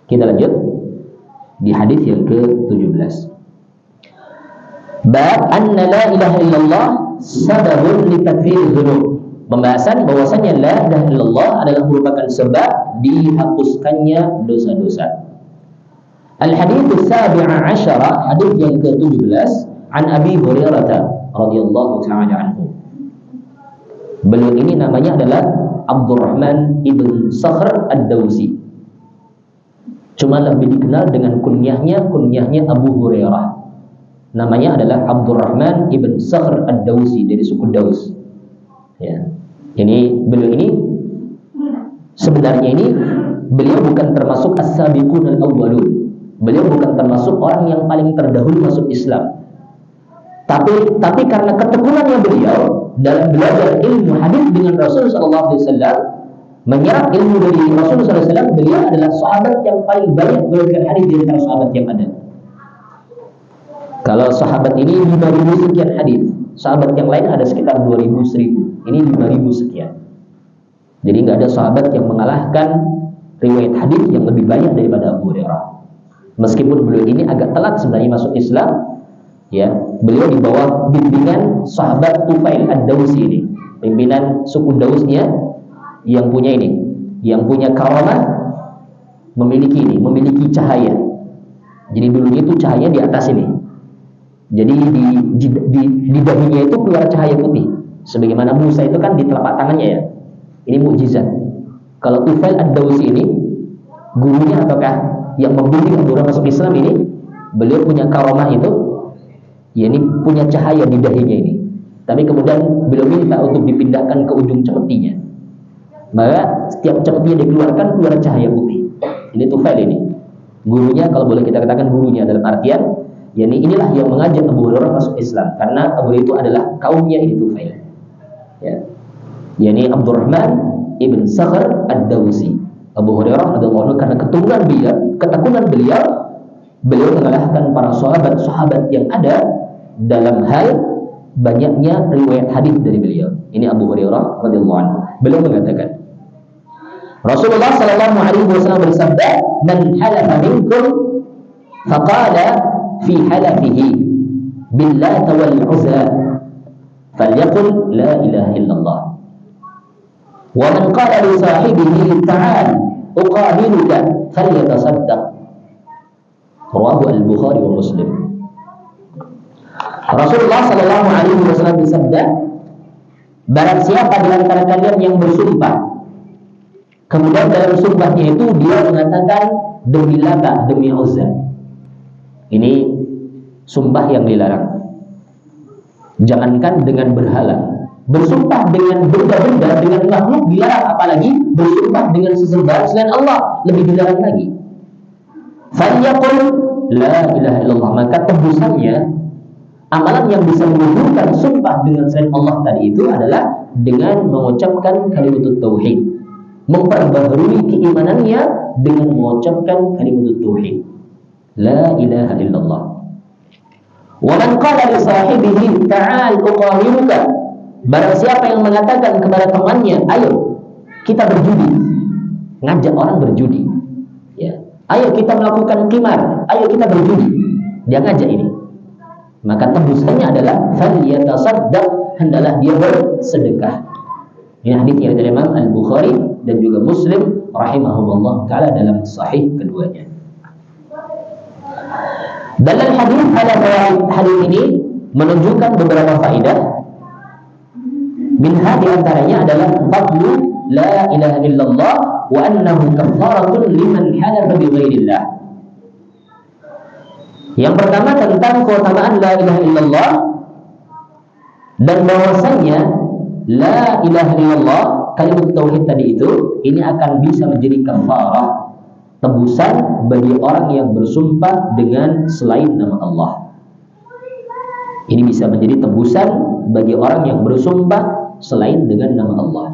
Kita lanjut di hadis yang ke-17. Bab anna la ilaha illallah sababun li takfir dzunub. Pembahasan bahwasanya la ilaha illallah adalah merupakan sebab dihapuskannya dosa-dosa. Al-hadits as-sabi'a 'ashara, hadis yang ke-17, an Abi Hurairah radhiyallahu ta'ala anhu. Beliau ini namanya adalah Abdurrahman ibn Sakhr ad-Dawsi. Cuma lebih dikenal dengan kunyahnya Abu Hurairah. Namanya adalah Abdurrahman ibn Sakhr ad-Dawsi, dari suku Daus. Ya. Ini beliau ini sebenarnya beliau bukan termasuk as-sabiqun al-awwalun. Beliau bukan termasuk orang yang paling terdahulu masuk Islam. Tapi karena ketekunannya beliau dalam belajar ilmu hadis dengan Rasulullah sallallahu alaihi wasallam, menyerap ilmu dari Rasulullah sallallahu alaihi wasallam, beliau adalah sahabat yang paling banyak meriwayatkan hadis di antara sahabat yang ada. Kalau sahabat ini 5.000 sekian hadis, sahabat yang lain ada sekitar 2.000, 1.000. Ini 5.000 sekian. Jadi nggak ada sahabat yang mengalahkan riwayat hadis yang lebih banyak daripada Abu Hurairah. Meskipun beliau ini agak telat sebenarnya masuk Islam, ya, beliau di bawah bimbingan sahabat Tufail ad-Dawsi ini, pimpinan suku Dausnya yang punya karamah, memiliki cahaya. Jadi dulunya itu cahaya di atas ini. Jadi di dahinya itu keluar cahaya putih. Sebagaimana Musa itu kan di telapak tangannya ya. Ini mukjizat. Kalau Tufail ad-Dawsi ini, gurunya ataukah yang membimbing Abu Hurairah masuk Islam ini, beliau punya karamah itu, ya, ini punya cahaya di dahinya ini. Tapi kemudian beliau minta untuk dipindahkan ke ujung cemetinya. Maka setiap cemetinya dikeluarkan, keluar cahaya putih. Ini Tufail ini. Gurunya, kalau boleh kita katakan gurunya dalam artian, yakni inilah yang mengajak Abu Hurairah masuk Islam, karena Abu Hurairah itu adalah kaumnya ini Tufail. Ya. Yani Abdurrahman ibn Sakhr ad-Dawsi. Abu Hurairah radhiyallahu anhu, karena ketekunan beliau mengalahkan para sahabat yang ada dalam hal banyaknya riwayat hadis dari beliau. Ini Abu Hurairah radhiyallahu anhu. Beliau mengatakan, Rasulullah sallallahu alaihi wasallam bersabda, "Man halafa minkum faqala fi halafihi billat wal uzza falyaqul la ilaha illallah. Wa man qala li sahibihi ta'al uqabiluka falyatasaddaq." Rawahu al-Bukhari wa Muslim. Rasulullah sallallahu alaihi wasallam bersabda, barang siapa di antara kalian yang bersumpah, kemudian dalam sumpahnya itu dia mengatakan demi Lata, demi Uzza. Ini sumpah yang dilarang. Jangankan dengan berhala, bersumpah dengan benda-benda, dengan makhluk dilarang, apalagi bersumpah dengan sesembahan selain Allah, lebih dilarang lagi. Falyaqul la ilaha illallah, maka tebusannya, amalan yang bisa menggugurkan sumpah dengan selain Allah tadi itu adalah dengan mengucapkan kalimat tauhid, memperbaharui keimanannya dengan mengucapkan kalimat tauhid, la ilaha illallah. Wa man qala li sahibihi ta'al uqahiruka, barang siapa yang mengatakan kepada temannya, ayo kita berjudi, ngajak orang berjudi, ya, ayo kita melakukan qimar, ayo kita berjudi, dia ngajak ini, maka tebusannya adalah falyatasaddaq, hendaklah dia bersedekah. Ini hadis yang dari Imam Al-Bukhari dan juga Muslim rahimahumullah taala dalam sahih keduanya. Dalam hadis ini menunjukkan beberapa faedah. Minha di antaranya adalah fadlu la ilaha illallah wa annahu kafaratun liman halafa bi ghairillah. Yang pertama tentang keutamaan la ilaha illallah, dan bahwasanya la ilaha illallah, kalimat tauhid tadi itu, ini akan bisa menjadi kafarah, tebusan bagi orang yang bersumpah dengan selain nama Allah. Ini bisa menjadi tebusan bagi orang yang bersumpah selain dengan nama Allah.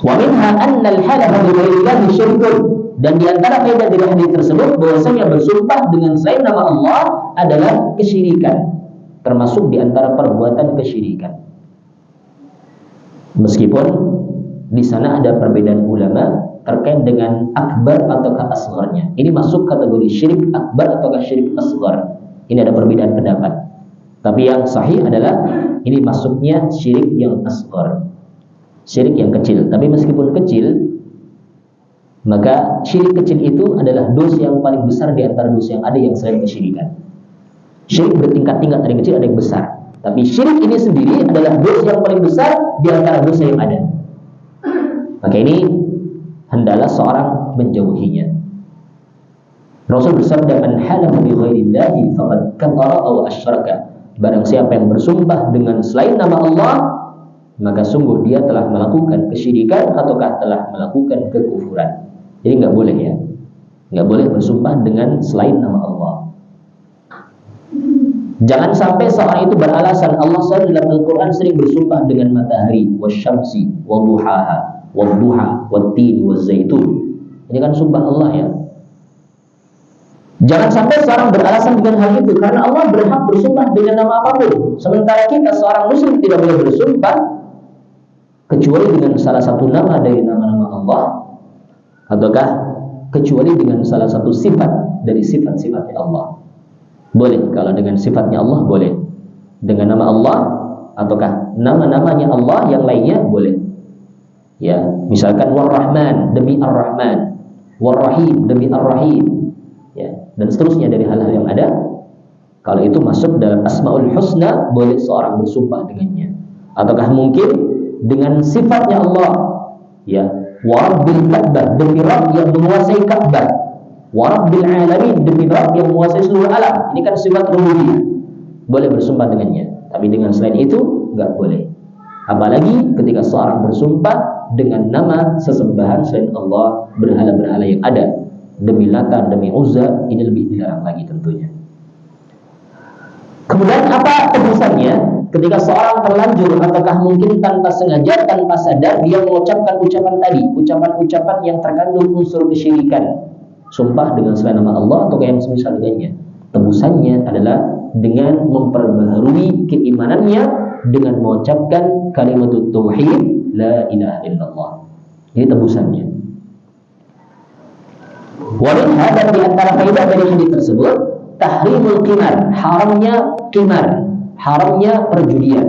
Wa minha anna al-halafa bi ghairillahi syirkun, dan di antara faedah dari hadis tersebut bahwasanya bersumpah dengan selain nama Allah adalah kesyirikan, termasuk di antara perbuatan kesyirikan. Meskipun di sana ada perbedaan ulama terkait dengan akbar ataukah asgharnya. Ini masuk kategori syirik akbar ataukah syirik asghar. Ini ada perbedaan pendapat. Tapi yang sahih adalah ini masuknya syirik yang asghar, syirik yang kecil. Tapi meskipun kecil, maka syirik kecil itu adalah dosa yang paling besar di antara dosa yang ada yang selain kesyirikan. Syirik bertingkat-tingkat, ada yang kecil, ada yang besar. Tapi syirik ini sendiri adalah dosa yang paling besar di antara dosa yang ada. Maka ini hendaklah seorang menjauhinya. Rasul bersabda, "Man halafa bi ghairillahi faqad kafara aw asyraka." Barang siapa yang bersumpah dengan selain nama Allah, maka sungguh dia telah melakukan kesyirikan ataukah telah melakukan kekufuran. Jadi nggak boleh ya, nggak boleh bersumpah dengan selain nama Allah. Jangan sampai seorang itu beralasan, Allah SWT dalam Al-Quran sering bersumpah dengan matahari, wasyamsi, waduhaha, wadduha, wattini, wazzaitun. Ini kan sumpah Allah ya. Jangan sampai seorang beralasan dengan hal itu, karena Allah berhak bersumpah dengan nama apapun. Sementara kita seorang muslim tidak boleh bersumpah kecuali dengan salah satu nama dari nama-nama Allah, ataukah kecuali dengan salah satu sifat dari sifat-sifatnya Allah. Boleh kalau dengan sifatnya Allah boleh, dengan nama Allah ataukah nama-namanya Allah yang lainnya boleh. Ya, misalkan War-Rahman demi Ar-Rahman, War-Rahim demi Ar-Rahim, ya, dan seterusnya dari hal-hal yang ada. Kalau itu masuk dalam Asmaul Husna, boleh seorang bersumpah dengannya. Ataukah mungkin dengan sifatnya Allah, ya, Warabbil Ka'bah demi Rabb yang menguasai Ka'bah, Warabbil Alamin demi Rabb yang menguasai seluruh alam. Ini kan sifat rububiyah, boleh bersumpah dengannya. Tapi dengan selain itu nggak boleh. Apalagi ketika seorang bersumpah dengan nama sesembahan selain Allah, berhala-berhala yang ada, demi Lata, demi Uzza, ini lebih dilarang lagi tentunya. Kemudian apa tebusannya ketika seorang terlanjur ataukah mungkin tanpa sengaja, tanpa sadar dia mengucapkan ucapan tadi, ucapan-ucapan yang terkandung unsur kesyirikan, sumpah dengan selain nama Allah atau yang semisal dengannya. Tebusannya adalah dengan memperbaharui keimanannya dengan mengucapkan kalimat tauhid la ilaha illallah. Ini tebusannya. Walin hadar di antara faedah dari hadis tersebut, tahrimul qimar, haramnya qimar, haramnya perjudian.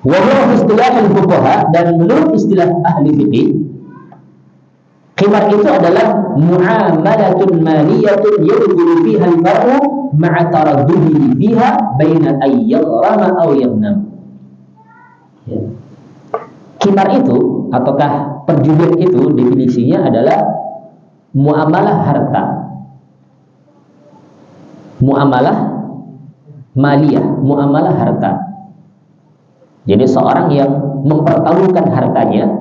Wa huwa istilah al-fuqaha, dan menurut istilah ahli fikih, qimar itu adalah muamalatun maliyatun yadkhulu fiha al-mar'u ma'a taraddudihi fiha baina ay yaghrama aw yaghnam. Qimar itu ataukah perjudian itu definisinya adalah muamalah harta, muamalah maliyah, muamalah harta. Jadi seorang yang mempertaruhkan hartanya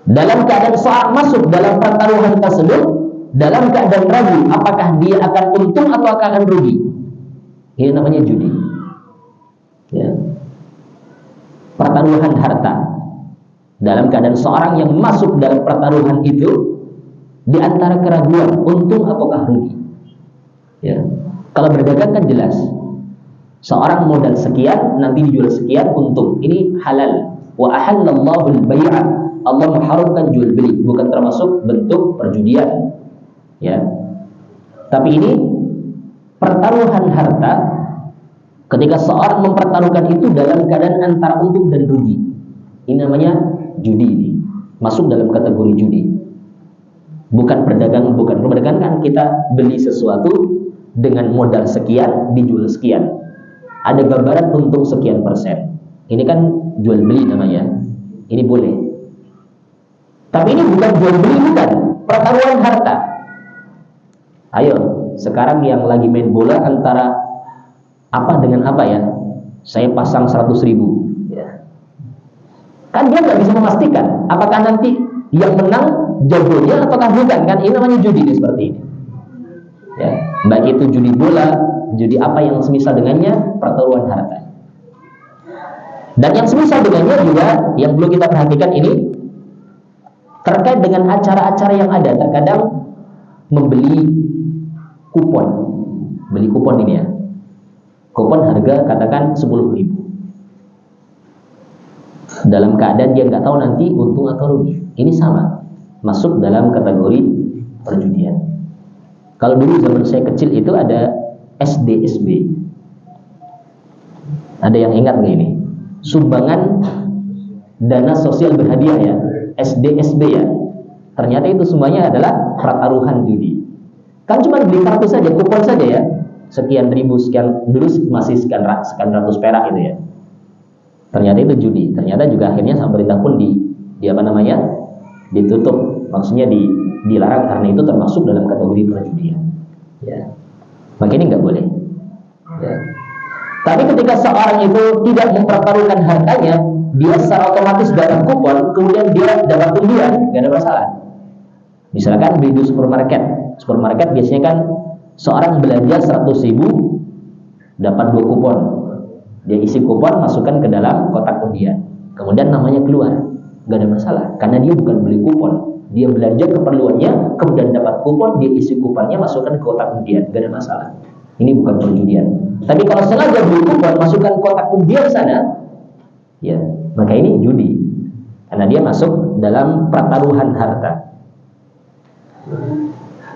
dalam keadaan seorang masuk dalam pertaruhan tersebut dalam keadaan ragu apakah dia akan untung atau akan rugi. Ini namanya judi. Ya. Pertaruhan harta dalam keadaan seorang yang masuk dalam pertaruhan itu di antara keraguan untung ataukah rugi. Ya. Kalau berdagang kan jelas, seorang modal sekian nanti dijual sekian untung, ini halal. Wa ahallallahu al-bai'a, Allah mengharamkan jual beli, bukan termasuk bentuk perjudian. Ya. Tapi ini pertaruhan harta, ketika seorang mempertaruhkan itu dalam keadaan antara untung dan rugi, ini namanya judi, ini masuk dalam kategori judi. Bukan perdagangan, bukan perdagangan kan kita beli sesuatu dengan modal sekian dijual sekian, ada gambaran untung sekian persen. Ini kan jual beli namanya, ini boleh. Tapi ini bukan jual beli, bukan pertaruhan harta. Ayo, sekarang yang lagi main bola antara apa dengan apa ya? Saya pasang 100.000 ya. Kan dia nggak bisa memastikan apakah nanti yang menang jagonya ataukah bukan, kan ini namanya judi seperti ini. Ya, baik itu judi bola, judi apa yang semisal dengannya, pertaruhan harta. Dan yang semisal dengannya juga yang perlu kita perhatikan ini terkait dengan acara-acara yang ada. Terkadang membeli kupon, beli kupon ini ya, kupon harga katakan 10.000. dalam keadaan dia nggak tahu nanti untung atau rugi. Ini sama, masuk dalam kategori perjudian. Kalau dulu zaman saya kecil itu ada SDSB. Ada yang ingat nggak ini? Sumbangan dana sosial berhadiah ya, SDSB ya. Ternyata itu semuanya adalah pertaruhan judi. Kan cuma beli kartu saja, kupon saja ya. Sekian ribu, sekian, dulu masih sekian ratus perak gitu ya. Ternyata itu judi. Ternyata juga akhirnya sama pemerintah pun di apa namanya? Ditutup. Maksudnya dilarang karena itu termasuk dalam kategori perjudian. Ya. Maka ini nggak boleh. Ya. Tapi ketika seorang itu tidak mempertaruhkan hartanya, dia secara otomatis dapat kupon, kemudian dia dapat undian, nggak ada masalah. Misalkan beli di supermarket biasanya kan seorang belanja 100.000 dapat 2 kupon. Dia isi kupon, masukkan ke dalam kotak undian. Kemudian namanya keluar, nggak ada masalah, karena dia bukan beli kupon, dia belanja keperluannya, kemudian dapat kupon, dia isi kuponnya, masukkan ke kotak undian, nggak ada masalah. Ini bukan perjudian. Tapi kalau sengaja beli kupon, masukkan kotak undian sana, ya, maka ini judi, karena dia masuk dalam pertaruhan harta.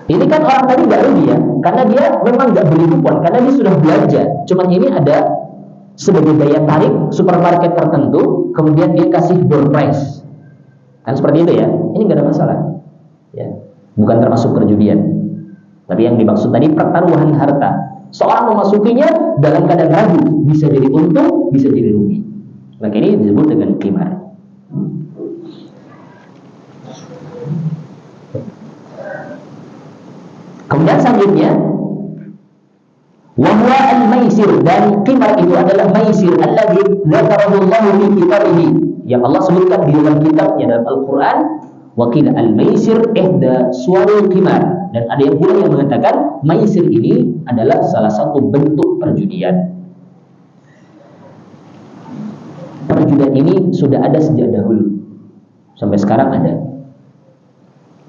Ini kan orang tadi nggak rugi ya, karena dia memang nggak beli kupon, karena dia sudah belanja. Cuman ini ada sebagai daya tarik supermarket tertentu, kemudian dia kasih door prize, kan seperti itu ya. Ini nggak ada masalah, ya, bukan termasuk perjudian. Tapi yang dimaksud tadi pertaruhan harta. Seorang memasukinya dalam keadaan ragu, bisa jadi untung, bisa jadi rugi. Maka ini disebut dengan qimar. Kemudian selanjutnya, wa huwa al-maisir, dan qimar itu adalah maisir alladzi dzakarahu Allah fi kitabihi, yang Allah sebutkan di dalam kitabnya dalam Al-Qur'an. Wa qila al-maisir ihda suwaril qimar, dan ada yang pula yang mengatakan maisir ini adalah salah satu bentuk perjudian. Perjudian ini sudah ada sejak dahulu, sampai sekarang ada.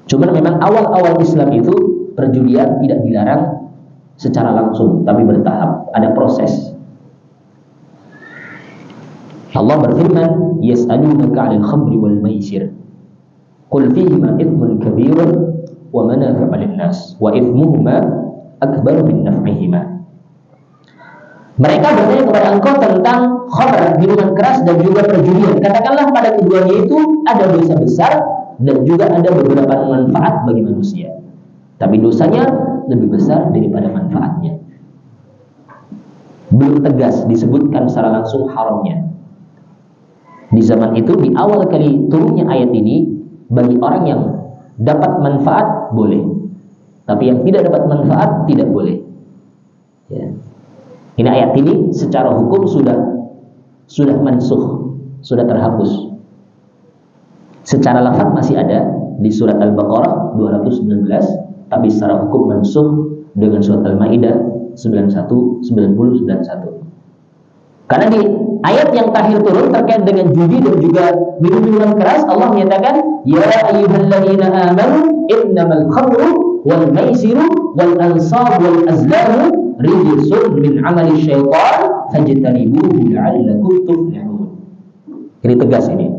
Cuman memang awal-awal Islam itu perjudian tidak dilarang secara langsung, tapi bertahap, ada proses. Allah berfirman, yas'alunaka 'anil khamri wal maisir, qul fihima ithmun kabirun wa manafi'u lin-nas wa ithmuhuma akbaru min naf'ihima. Mereka bertanya kepada engkau tentang khamr, minuman keras, dan juga perjudian. Katakanlah pada keduanya itu ada dosa besar dan juga ada beberapa manfaat bagi manusia. Tapi dosanya lebih besar daripada manfaatnya. Belum tegas disebutkan secara langsung haramnya. Di zaman itu, di awal kali turunnya ayat ini, bagi orang yang dapat manfaat boleh, tapi yang tidak dapat manfaat tidak boleh. Ya. Ini ayat ini secara hukum sudah mansukh, sudah terhapus. Secara lafaz masih ada di surat Al-Baqarah 219. Tapi secara hukum mansukh dengan surat Al-Maidah 91, 90, 91. Karena di ayat yang terakhir turun terkait dengan judi dan juga minum-minuman keras, Allah menyatakan, ya ayyuhalladzina amanu innamal khamru wal maisiru wal ansab wal azlamu rijsun min amali syaitan fajtanibuhu la'allakum tuflihun. Ini tegas ini.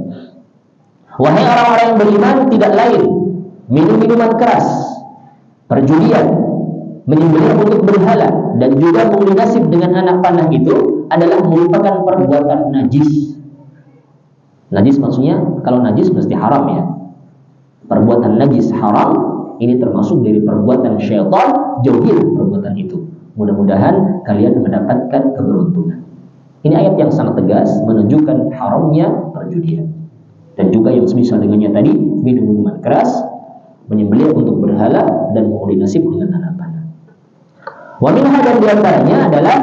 Wahai orang-orang yang beriman, tidak lain minum-minuman keras, perjudian, menyembelih untuk berhala, dan juga mengundi nasib dengan anak panah itu adalah merupakan perbuatan najis. Najis maksudnya, kalau najis mesti haram ya. Perbuatan najis haram, ini termasuk dari perbuatan syaitan, jauhi perbuatan itu. Mudah-mudahan kalian mendapatkan keberuntungan. Ini ayat yang sangat tegas menunjukkan haramnya perjudian. Dan juga yang semisal dengannya tadi, minum-minuman keras, menyembelih untuk berhala, dan mengundi nasib dengan anak panah. Wa minha, dan diantaranya adalah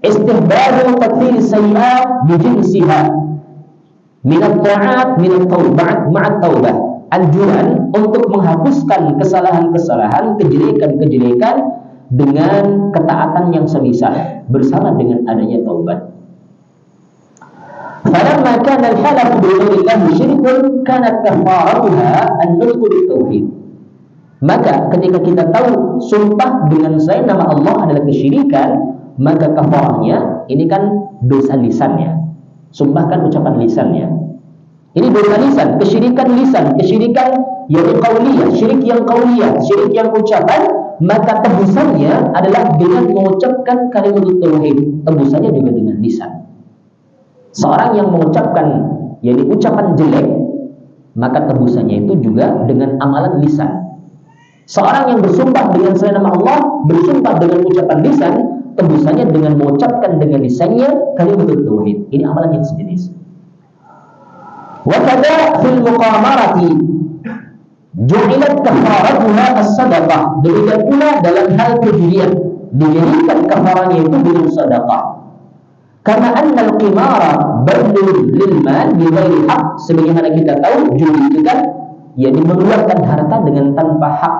istihbaru takfir sayyi'at bijinsiha minat ta'at minat taubat ma'at taubah. Anjuran untuk menghapuskan kesalahan-kesalahan, kejelekan-kejelekan dengan ketaatan yang semisal bersama dengan adanya taubat. Falamma kana al-halafu bi ghairillah syirkun kanat kafaratuha an-nutqu bit-tauhid. Maka ketika kita tahu sumpah dengan selain nama Allah adalah kesyirikan, maka kafarahnya ini kan dosa lisannya. Sumpah kan ucapan lisannya. Ini dosa lisan, kesyirikan yang qauliyah, syirik yang qauliyah, syirik yang ucapan, maka tebusannya adalah dengan mengucapkan kalimat tauhid. Tebusannya juga dengan lisan. Seorang yang mengucapkan yakni ucapan jelek, maka tebusannya itu juga dengan amalan lisan. Seorang yang bersumpah dengan selain nama Allah, bersumpah dengan ucapan lisan, tebusannya dengan mengucapkan dengan lisannya kalimat tauhid. Ini amalan yang sejenis. Wa kadza fil muqamarati ju'ilat kafaratuha as-sadaqah. Demikian pula dalam hal perjudian, dijadikan kafarahnya itu dengan sedekah. Karena annal qimara badlul lil mal bi ghairi haq, sebagaimana kita tahu judi itu kan yakni mengeluarkan harta dengan tanpa hak.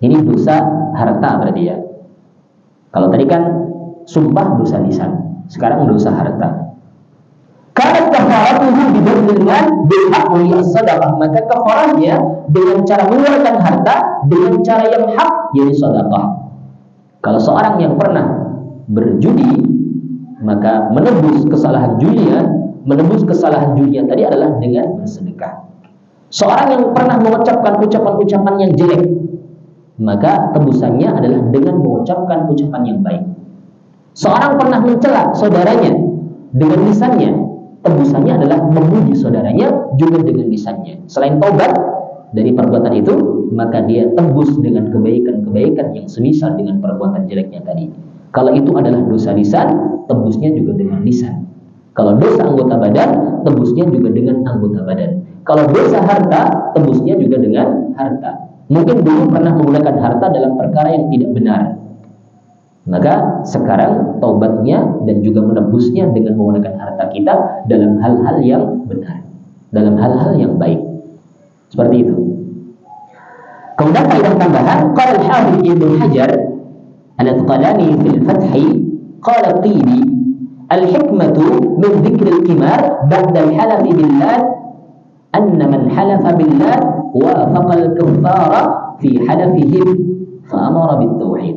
Ini dosa harta berarti ya. Kalau tadi kan sumpah dosa lisan, sekarang dosa harta. Karena kafaratuhu bi badlil mal bil aqli as-sadaqah, maka kafarahnya dengan cara mengeluarkan harta dengan cara yang hak, yaitu sedekah. Kalau seorang yang pernah berjudi, maka menebus kesalahan judinya tadi adalah dengan bersedekah. Seorang yang pernah mengucapkan ucapan-ucapan yang jelek, maka tebusannya adalah dengan mengucapkan ucapan yang baik. Seorang pernah mencela saudaranya dengan lisannya, tebusannya adalah memuji saudaranya juga dengan lisannya. Selain taubat dari perbuatan itu, maka dia tebus dengan kebaikan-kebaikan yang semisal dengan perbuatan jeleknya tadi. Kalau itu adalah dosa lisan, tebusnya juga dengan lisan. Kalau dosa anggota badan, tebusnya juga dengan anggota badan. Kalau dosa harta, tebusnya juga dengan harta. Mungkin dulu pernah menggunakan harta dalam perkara yang tidak benar, maka sekarang taubatnya dan juga menebusnya dengan menggunakan harta kita dalam hal-hal yang benar, dalam hal-hal yang baik. Seperti itu. Kemudian faedah tambahan, qala al-Hafidz Ibnu Hajar al-Asqalani fil Fath, qala Tibi, al-hikmatu min dzikri al-qimar ba'da al-halaf billah anna man halafa billah wafaqa al-kuffara fi halafihim fa amara bit-tauhid.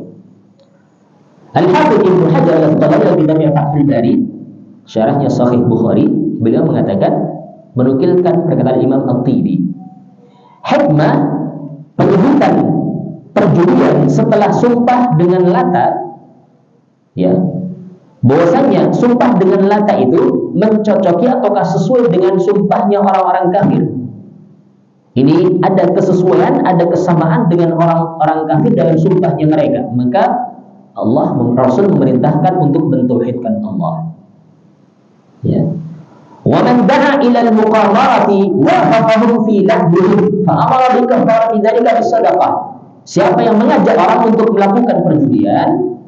Al-Hafidz Ibnu Hajar al-Asqalani dalam kitabnya Fathul Bari, syarahnya Sahih Bukhari, beliau mengatakan, menukilkan perkataan Imam At-Tibi, hikmah penyebutan perjudian setelah sumpah dengan Lata, ya, bahwasanya sumpah dengan Lata itu mencocoki ataukah sesuai dengan sumpahnya orang-orang kafir. Ini ada kesesuaian, ada kesamaan dengan orang-orang kafir dalam sumpahnya mereka. Maka Allah, Rasul memerintahkan untuk mentauhidkan Allah. Ya. Wa man da'a ila al-muqamarati wa hafahum fi lahbihim fa amara bi kafarati dzalika bis-shadaqah. Siapa yang mengajak orang untuk melakukan perjudian,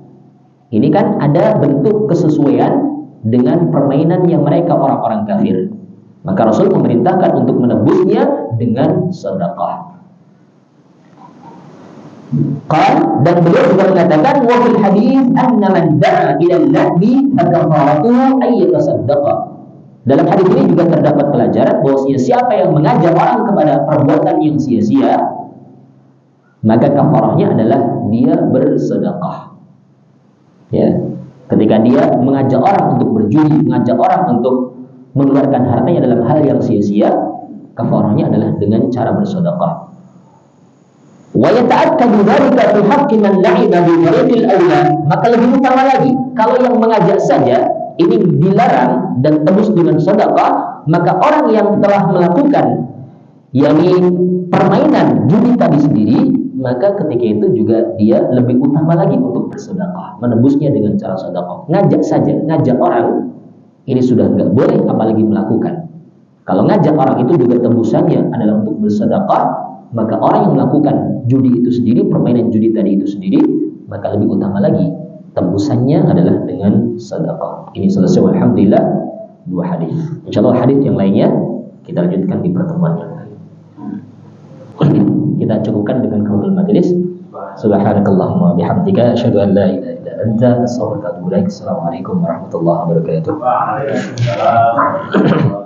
ini kan ada bentuk kesesuaian dengan permainan yang mereka orang-orang kafir. Maka Rasul memerintahkan untuk menebusnya dengan sedekah. Dan beliau juga mengatakan wa fil hadits anna man da'a ila al-lahbi fa kafaratuhu ay yatasaddaqa. Dalam hadis ini juga terdapat pelajaran bahwa siapa yang mengajak orang kepada perbuatan yang sia-sia, maka kafarahnya adalah dia bersedekah. Ya, ketika dia mengajak orang untuk berjudi, mengajak orang untuk mengeluarkan hartanya dalam hal yang sia-sia, kafarahnya adalah dengan cara bersedekah. Wa yata'akkadu dzalika fi haqqi man la'iba bi tariqil awla. Maka lebih utama lagi, kalau yang mengajak saja ini dilarang dan tebus dengan sedekah, maka orang yang telah melakukan yakni permainan judi tadi sendiri, maka ketika itu juga dia lebih utama lagi untuk bersedekah, menebusnya dengan cara sedekah. Ngajak saja, ngajak orang ini sudah enggak boleh, apalagi melakukan. Kalau ngajak orang itu juga tebusannya adalah untuk bersedekah, maka orang yang melakukan judi itu sendiri, permainan judi tadi itu sendiri, maka lebih utama lagi tebusannya adalah dengan sedekah. Ini selesai, alhamdulillah, 2 hadis. Insyaallah hadis yang lainnya kita lanjutkan di pertemuan yang lain. Kita cukupkan dengan qaulul majelis. Subhanakallahumma bihamdika asyhadu an la ilaha illa anta astaghfiruka wa atubu ilaik. Assalamualaikum warahmatullahi wabarakatuh. Waalaikumsalam.